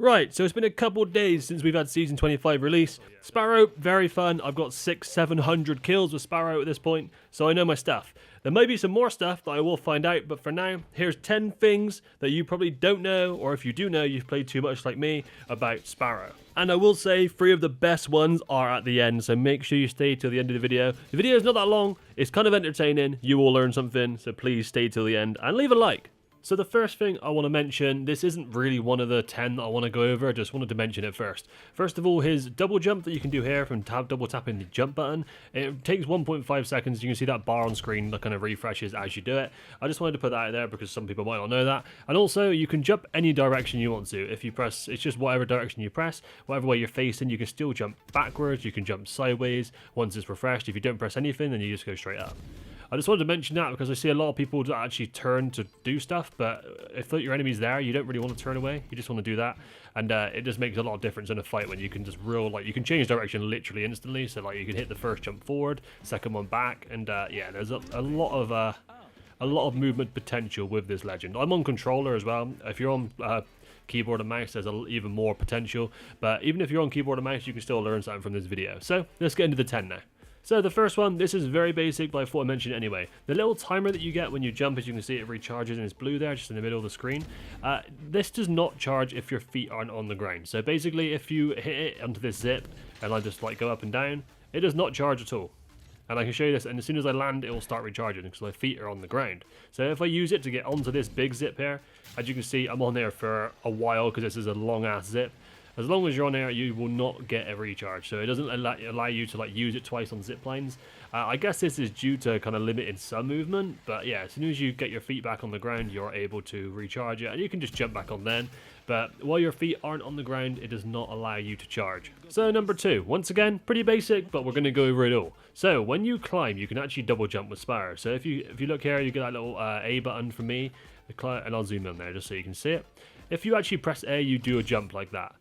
Right, so it's been a couple of days since we've had Season 25 release. Sparrow, very fun. I've got 600-700 kills with Sparrow at this point, so I know my stuff. There may be some more stuff that I will find out, but for now, here's 10 things that you probably don't know, or if you do know, you've played too much like me, about Sparrow. And I will say, 3 of the best ones are at the end, so make sure you stay till the end of the video. The video is not that long, it's kind of entertaining, you will learn something, so please stay till the end, and leave a like. So the first thing I want to mention, this isn't really one of the 10 that I want to go over, I just wanted to mention it first. First of all, his double jump that you can do here from double tapping the jump button. It takes 1.5 seconds, you can see that bar on screen that kind of refreshes as you do it. I just wanted to put that out there because some people might not know that. And also, you can jump any direction you want to. If you press, it's just whatever direction you press, whatever way you're facing, you can still jump backwards, you can jump sideways once it's refreshed. If you don't press anything, then you just go straight up. I just wanted to mention that because I see a lot of people that actually turn to do stuff, but if your enemy's there, you don't really want to turn away. You just want to do that, and it just makes a lot of difference in a fight when you can just you can change direction literally instantly. So like you can hit the first jump forward, second one back, and yeah, there's a lot of movement potential with this legend. I'm on controller as well. If you're on keyboard and mouse, there's even more potential. But even if you're on keyboard and mouse, you can still learn something from this video. So let's get into the 10 now. So the first one, this is very basic, but I thought I'd mention it anyway. The little timer that you get when you jump, as you can see, it recharges and it's blue there, just in the middle of the screen. This does not charge if your feet aren't on the ground. So basically, if you hit it onto this zip, and I just like go up and down, it does not charge at all. And I can show you this, and as soon as I land, it will start recharging because my feet are on the ground. So if I use it to get onto this big zip here, as you can see, I'm on there for a while because this is a long-ass zip. As long as you're on there, you will not get a recharge. So it doesn't allow you to use it twice on zip lines. I guess this is due to kind of limiting some movement. But yeah, as soon as you get your feet back on the ground, you're able to recharge it. And you can just jump back on then. But while your feet aren't on the ground, it does not allow you to charge. So number 2, once again, pretty basic, but we're going to go over it all. So when you climb, you can actually double jump with Sparrow. So if you look here, you get that little A button from me. And I'll zoom in there just so you can see it. If you actually press A, you do a jump like that.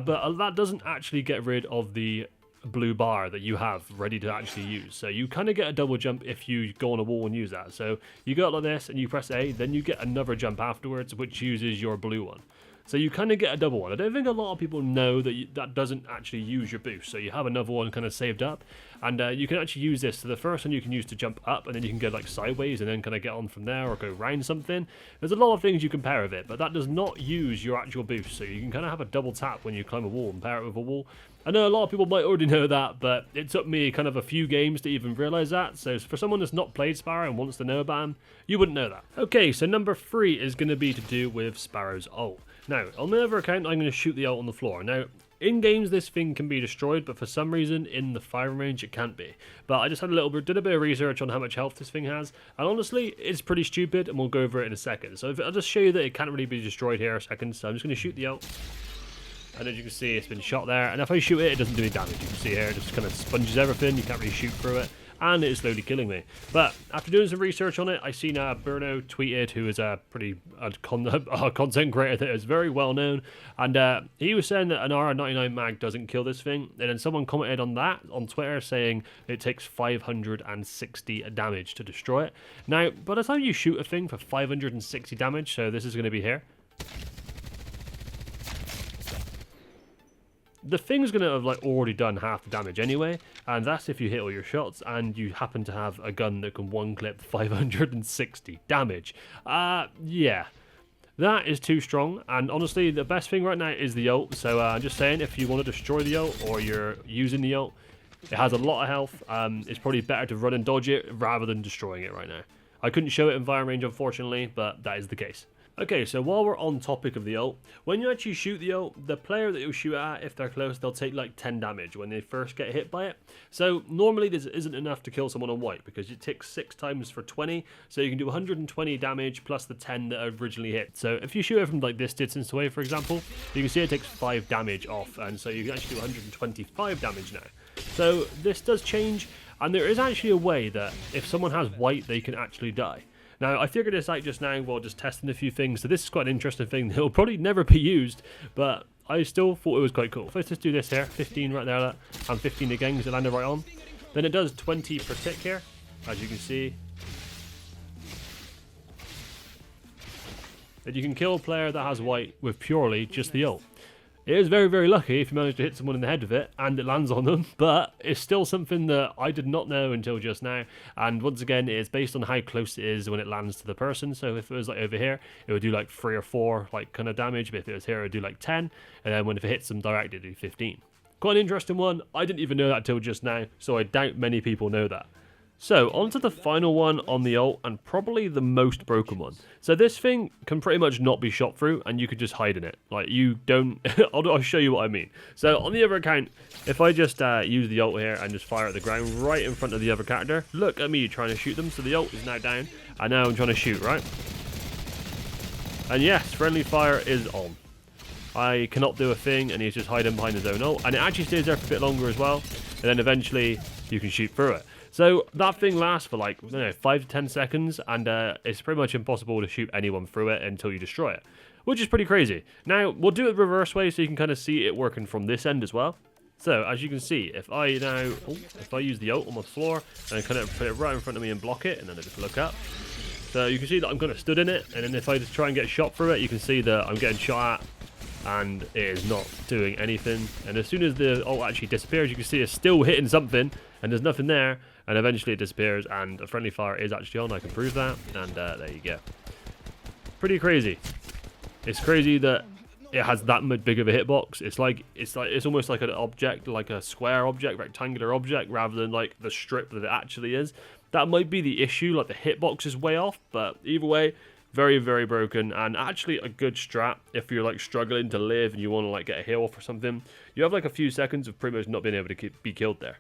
But that doesn't actually get rid of the blue bar that you have ready to actually use. So you kind of get a double jump if you go on a wall and use that. So you go like this and you press A, then you get another jump afterwards, which uses your blue one. So you kind of get a double one. I don't think a lot of people know that that doesn't actually use your boost. So you have another one kind of saved up, and you can actually use this. So the first one you can use to jump up, and then you can go like sideways and then kind of get on from there or go round something. There's a lot of things you can pair with it, but that does not use your actual boost. So you can kind of have a double tap when you climb a wall and pair it with a wall. I know a lot of people might already know that, but it took me kind of a few games to even realize that. So for someone that's not played Sparrow and wants to know about him, you wouldn't know that. Okay, so number 3 is going to be to do with Sparrow's ult. Now, on the other account, I'm going to shoot the ult on the floor. Now, in games, this thing can be destroyed, but for some reason, in the firing range, it can't be. But I just did a bit of research on how much health this thing has, and honestly, it's pretty stupid, and we'll go over it in a second. So I'll just show you that it can't really be destroyed here in a second, so I'm just going to shoot the ult. And as you can see, it's been shot there, and if I shoot it, it doesn't do any damage. You can see here, it just kind of sponges everything, you can't really shoot through it. And it is slowly killing me. But after doing some research on it, I seen Bruno tweeted, who is a content creator that is very well known, and he was saying that an R99 mag doesn't kill this thing. And then someone commented on that on Twitter saying it takes 560 damage to destroy it. Now, by the time you shoot a thing for 560 damage, so this is going to be here, the thing's going to have already done half the damage anyway, and that's if you hit all your shots and you happen to have a gun that can one clip 560 damage. Yeah, that is too strong, and honestly the best thing right now is the ult. So I'm just saying, if you want to destroy the ult or you're using the ult, it has a lot of health. It's probably better to run and dodge it rather than destroying it right now. I couldn't show it in fire range unfortunately, but that is the case. Okay, so while we're on topic of the ult, when you actually shoot the ult, the player that you'll shoot at, if they're close, they'll take like 10 damage when they first get hit by it. So normally this isn't enough to kill someone on white because it ticks 6 times for 20, so you can do 120 damage plus the 10 that are originally hit. So if you shoot it from like this distance away, for example, you can see it takes 5 damage off, and so you can actually do 125 damage now. So this does change, and there is actually a way that if someone has white, they can actually die. Now, I figured this out just now while just testing a few things, so this is quite an interesting thing that will probably never be used, but I still thought it was quite cool. Let's just do this here, 15 right there, and 15 again because it landed right on. Then it does 20 per tick here, as you can see. That you can kill a player that has white with purely just the ult. It is very, very lucky if you manage to hit someone in the head with it and it lands on them, but it's still something that I did not know until just now. And once again, it is based on how close it is when it lands to the person. So if it was like over here, it would do like 3 or 4 like kind of damage, but if it was here, it would do like 10, and then if it hits them direct, it would do 15. Quite an interesting one. I didn't even know that till just now, so I doubt many people know that. So, on to the final one on the ult, and probably the most broken one. So this thing can pretty much not be shot through, and you can just hide in it. Like, you don't... I'll show you what I mean. So, on the other account, if I just use the ult here and just fire at the ground right in front of the other character, look at me trying to shoot them. So the ult is now down, and now I'm trying to shoot, right? And yes, friendly fire is on. I cannot do a thing, and he's just hiding behind his own ult. And it actually stays there for a bit longer as well, and then eventually you can shoot through it. So that thing lasts for like, I don't know, 5 to 10 seconds, and it's pretty much impossible to shoot anyone through it until you destroy it, which is pretty crazy. Now, we'll do it the reverse way so you can kind of see it working from this end as well. So, as you can see, if I use the ult on the floor, and kind of put it right in front of me and block it, and then I just look up. So you can see that I'm kind of stood in it, and then if I just try and get shot through it, you can see that I'm getting shot at, and it is not doing anything. And as soon as the ult actually disappears, you can see it's still hitting something, and there's nothing there, and eventually it disappears, and a friendly fire is actually on. I can prove that, and there you go. Pretty crazy. It's crazy that it has that much big of a hitbox. It's almost like an object, like a square object, rectangular object, rather than like the strip that it actually is. That might be the issue, like the hitbox is way off, but either way, very, very broken, and actually a good strat if you're like struggling to live and you want to like get a heal off or something. You have like a few seconds of pretty much not being able to be killed there.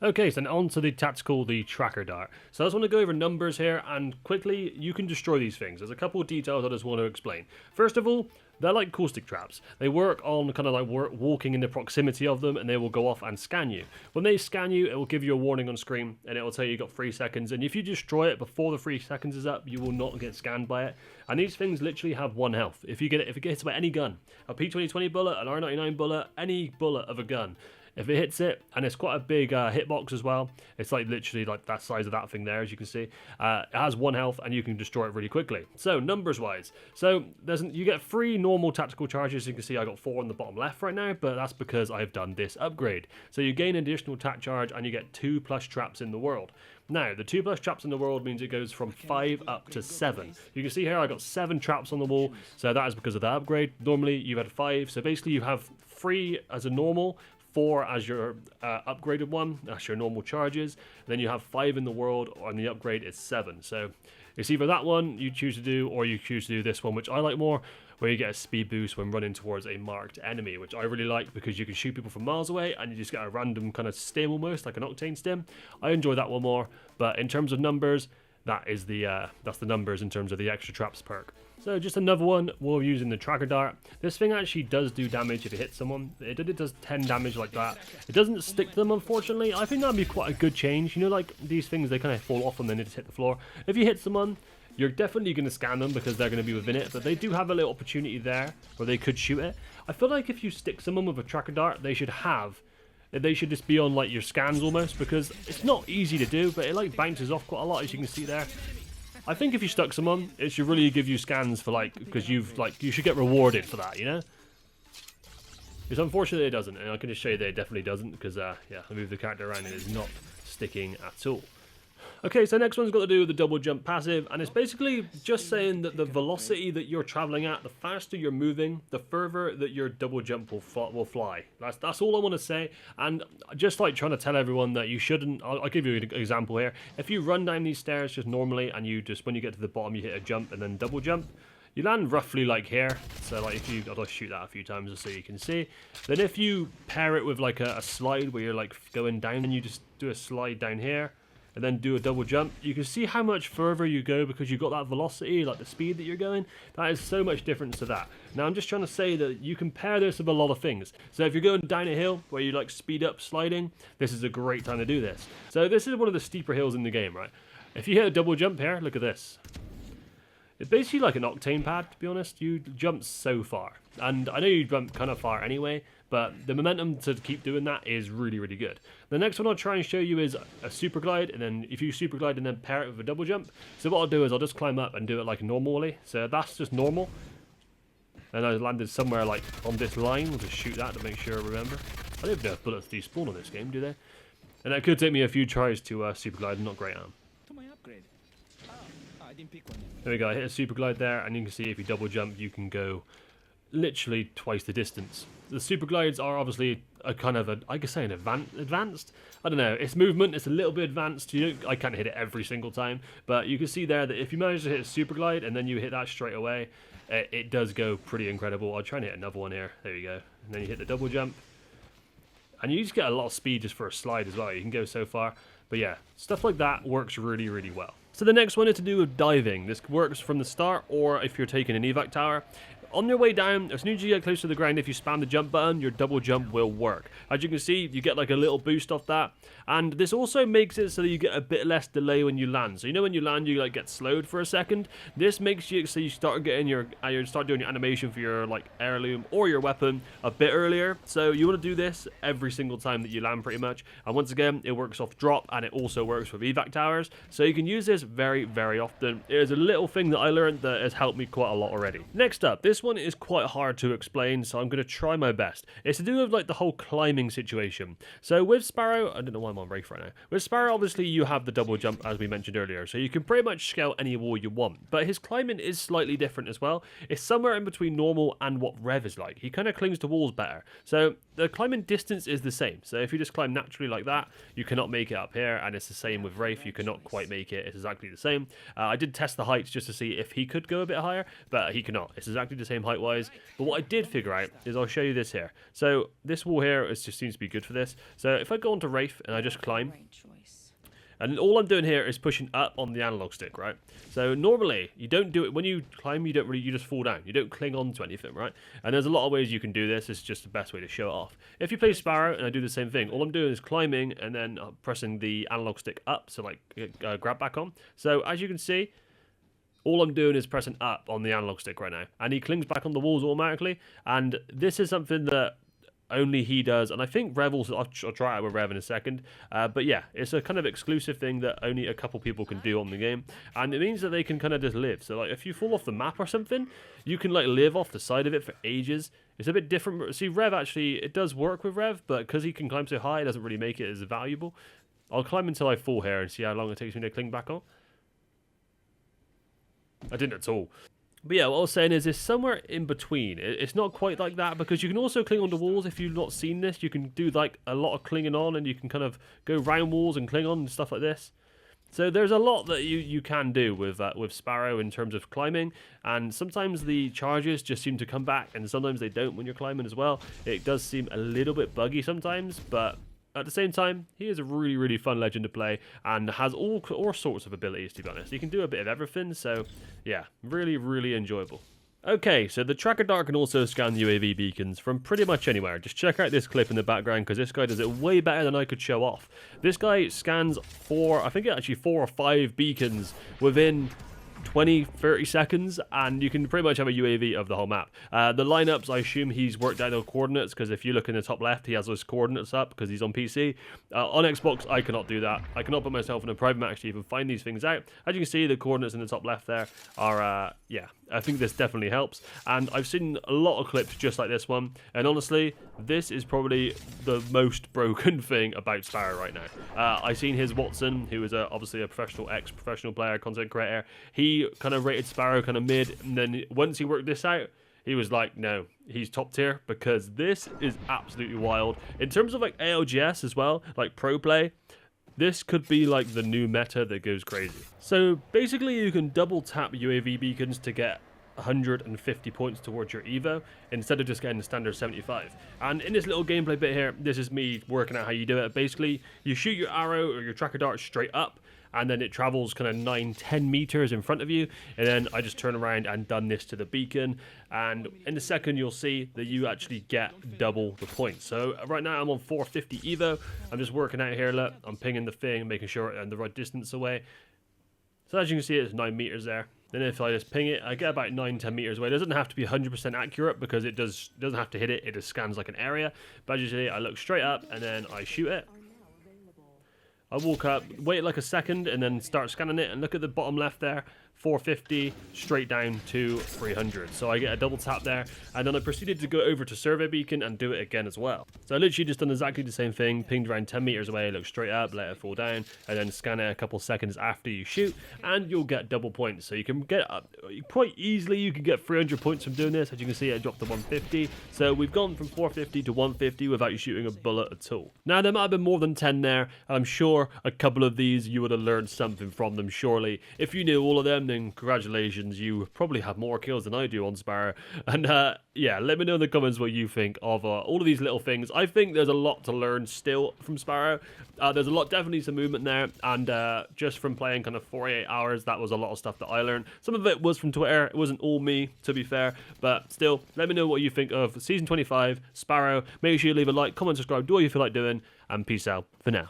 Okay, so then on to the tactical, the tracker dart. So I just want to go over numbers here, and quickly, you can destroy these things. There's a couple of details I just want to explain. First of all, they're like caustic traps. They work on kind of like walking in the proximity of them, and they will go off and scan you. When they scan you, it will give you a warning on screen, and it will tell you got 3 seconds. And if you destroy it before the 3 seconds is up, you will not get scanned by it. And these things literally have 1 health. If it gets hit by any gun, a P2020 bullet, an R99 bullet, any bullet of a gun. If it hits it, and it's quite a big hitbox as well, it's like literally like that size of that thing there, as you can see. It has 1 health, and you can destroy it really quickly. So numbers wise, so you get 3 normal tactical charges. You can see I got 4 on the bottom left right now, but that's because I've done this upgrade. So you gain an additional tac charge, and you get 2 plus traps in the world. Now, the 2 plus traps in the world means it goes from 5 up to 7. You can see here I got 7 traps on the wall, so that is because of the upgrade. Normally you had 5, so basically you have 3 as a normal, 4 as your upgraded one, that's your normal charges. Then you have 5 in the world, and the upgrade is 7. So it's either that one you choose to do, or you choose to do this one, which I like more, where you get a speed boost when running towards a marked enemy, which I really like because you can shoot people from miles away, and you just get a random kind of stim almost, like an octane stim. I enjoy that one more, but in terms of numbers, that's the numbers in terms of the extra traps perk. So just another one, we're using the tracker dart. This thing actually does do damage if it hits someone. It does 10 damage like that. It doesn't stick to them, unfortunately. I think that'd be quite a good change. You know, like these things, they kind of fall off and then they just hit the floor. If you hit someone, you're definitely going to scan them because they're going to be within it, but they do have a little opportunity there where they could shoot it. I feel like if you stick someone with a tracker dart, they should just be on like your scans almost, because it's not easy to do, but it like bounces off quite a lot, as you can see there. I think if you stuck someone, it should really give you scans for like, because you should get rewarded for that, you know? It's unfortunate it doesn't, and I can just show you that it definitely doesn't, because yeah, I moved the character around and it's not sticking at all. Okay, so next one's got to do with the double jump passive, and it's basically just saying that the velocity that you're traveling at, the faster you're moving, the further that your double jump will fly. That's all I want to say, and just like trying to tell everyone that you shouldn't. I'll give you an example here. If you run down these stairs just normally, and you just, when you get to the bottom, you hit a jump and then double jump, you land roughly like here. So like I'll just shoot that a few times just so you can see. Then if you pair it with like a slide where you're like going down, and you just do a slide down here, and then do a double jump, you can see how much further you go because you've got that velocity, like the speed that you're going. That is so much different to that. Now I'm just trying to say that you can pair this with a lot of things. So if you're going down a hill where you like speed up sliding, this is a great time to do this. So this is one of the steeper hills in the game, right? If you hit a double jump here, look at this. It's basically like an octane pad, to be honest. You jump so far. And I know you jump kind of far anyway, but the momentum to keep doing that is really, really good. The next one I'll try and show you is a super glide, and then if you super glide and then pair it with a double jump. So what I'll do is I'll just climb up and do it like normally. So that's just normal. And I landed somewhere like on this line. We'll just shoot that to make sure I remember. I don't know if bullets despawn on this game, do they? And that could take me a few tries to super glide. I'm not great at them. There we go. I hit a super glide there, and you can see if you double jump, you can go literally twice the distance. The super glides are obviously a kind of I could say an advanced. I don't know. Its movement is a little bit advanced. I can't hit it every single time, but you can see there that if you manage to hit a super glide and then you hit that straight away, it does go pretty incredible. I'll try and hit another one here. There you go. And then you hit the double jump, and you just get a lot of speed just for a slide as well. You can go so far, but yeah, stuff like that works really, really well. So the next one is to do with diving. This works from the start, or if you're taking an evac tower. On your way down, as soon as you get close to the ground, if you spam the jump button, your double jump will work. As you can see, you get like a little boost off that. And this also makes it so that you get a bit less delay when you land. So you know when you land, you like get slowed for a second. This makes you so you start getting you start doing your animation for your like heirloom or your weapon a bit earlier. So you want to do this every single time that you land pretty much. And once again, it works off drop, and it also works with evac towers. So you can use this very, very often. It is a little thing that I learned that has helped me quite a lot already. Next up, this one is quite hard to explain, so I'm going to try my best. It's to do with like the whole climbing situation. So with Sparrow, I don't know why I'm on Wraith right now. With Sparrow, obviously you have the double jump as we mentioned earlier, so you can pretty much scale any wall you want. But his climbing is slightly different as well. It's somewhere in between normal and what Rev is like. He kind of clings to walls better. So the climbing distance is the same. So if you just climb naturally like that, you cannot make it up here, and it's the same with Wraith. You cannot quite make it. It's exactly the same. I did test the heights just to see if he could go a bit higher, but he cannot. It's exactly the same height-wise. But what I did figure out is I'll show you this here. So this wall here just seems to be good for this. So if I go onto Wraith and I just climb, and all I'm doing here is pushing up on the analog stick, right? So normally you don't do it when you climb. You just fall down. You don't cling on to anything, right? And there's a lot of ways you can do this. It's just the best way to show it off. If you play Sparrow and I do the same thing, all I'm doing is climbing and then pressing the analog stick up, so like grab back on. So as you can see, all I'm doing is pressing up on the analog stick right now, and he clings back on the walls automatically. And this is something that only he does, and I think Rev also, I'll try it with Rev in a second, but yeah, it's a kind of exclusive thing that only a couple people can do on the game, and it means that they can kind of just live. So like if you fall off the map or something, you can like live off the side of it for ages. It's a bit different. See, Rev actually, it does work with Rev, but because he can climb so high, it doesn't really make it as valuable. I'll climb until I fall here and see how long it takes me to cling back on. I didn't at all. But yeah, what I was saying is it's somewhere in between. It's not quite like that, because you can also cling onto walls. If you've not seen this, you can do like a lot of clinging on, and you can kind of go round walls and cling on and stuff like this. So there's a lot that you can do with Sparrow in terms of climbing, and sometimes the charges just seem to come back, and sometimes they don't when you're climbing as well. It does seem a little bit buggy sometimes, but at the same time, he is a really, really fun legend to play and has all sorts of abilities, to be honest. He can do a bit of everything, so yeah, really, really enjoyable. Okay, so the Tracker Dart can also scan UAV beacons from pretty much anywhere. Just check out this clip in the background, because this guy does it way better than I could show off. This guy scans I think actually 4 or 5 beacons within 20-30 seconds, and you can pretty much have a UAV of the whole map. The lineups, I assume he's worked out the coordinates, because if you look in the top left, he has those coordinates up because he's on PC. On Xbox, I cannot do that. I cannot put myself in a private match to even find these things out. As you can see, the coordinates in the top left there are, yeah, I think this definitely helps. And I've seen a lot of clips just like this one, and honestly, this is probably the most broken thing about Sparrow right now. I've seen his Watson, who is obviously a ex-professional player, content creator. He kind of rated Sparrow kind of mid, and then once he worked this out, he was like, no, he's top tier, because this is absolutely wild. In terms of like ALGS as well, like pro play, this could be like the new meta that goes crazy. So basically you can double tap UAV beacons to get 150 points towards your Evo instead of just getting the standard 75. And in this little gameplay bit here, this is me working out how you do it. Basically, you shoot your arrow or your tracker dart straight up, and then it travels kind of 9-10 meters in front of you, and then I just turn around and done this to the beacon, and in a second you'll see that you actually get double the points. So right now I'm on 450 Evo. I'm just working out here, look, I'm pinging the thing, making sure I'm the right distance away. So as you can see, it's 9 meters there. Then if I just ping it, I get about 9-10 meters away. It doesn't have to be 100% accurate, because it doesn't have to hit it. It just scans like an area. But as you see, I look straight up and then I shoot it. I walk up, wait like a second, and then start scanning it, and look at the bottom left there. 450 straight down to 300. So I get a double tap there, and then I proceeded to go over to survey beacon and do it again as well. So I literally just done exactly the same thing, pinged around 10 meters away, look straight up, let it fall down, and then scan it a couple seconds after you shoot, and you'll get double points. So you can get up quite easily, you can get 300 points from doing this. As you can see, I dropped to 150. So we've gone from 450 to 150 without you shooting a bullet at all. Now there might have been more than 10 there, and I'm sure a couple of these you would have learned something from them surely. If you knew all of them, then congratulations, you probably have more kills than I do on Sparrow. And yeah, let me know in the comments what you think of all of these little things. I think there's a lot to learn still from Sparrow. There's a lot, definitely some movement there, and just from playing kind of 48 hours, that was a lot of stuff that I learned. Some of it was from Twitter, it wasn't all me, to be fair, but still, let me know what you think of Season 25, Sparrow. Make sure you leave a like, comment, subscribe, do what you feel like doing, and peace out for now.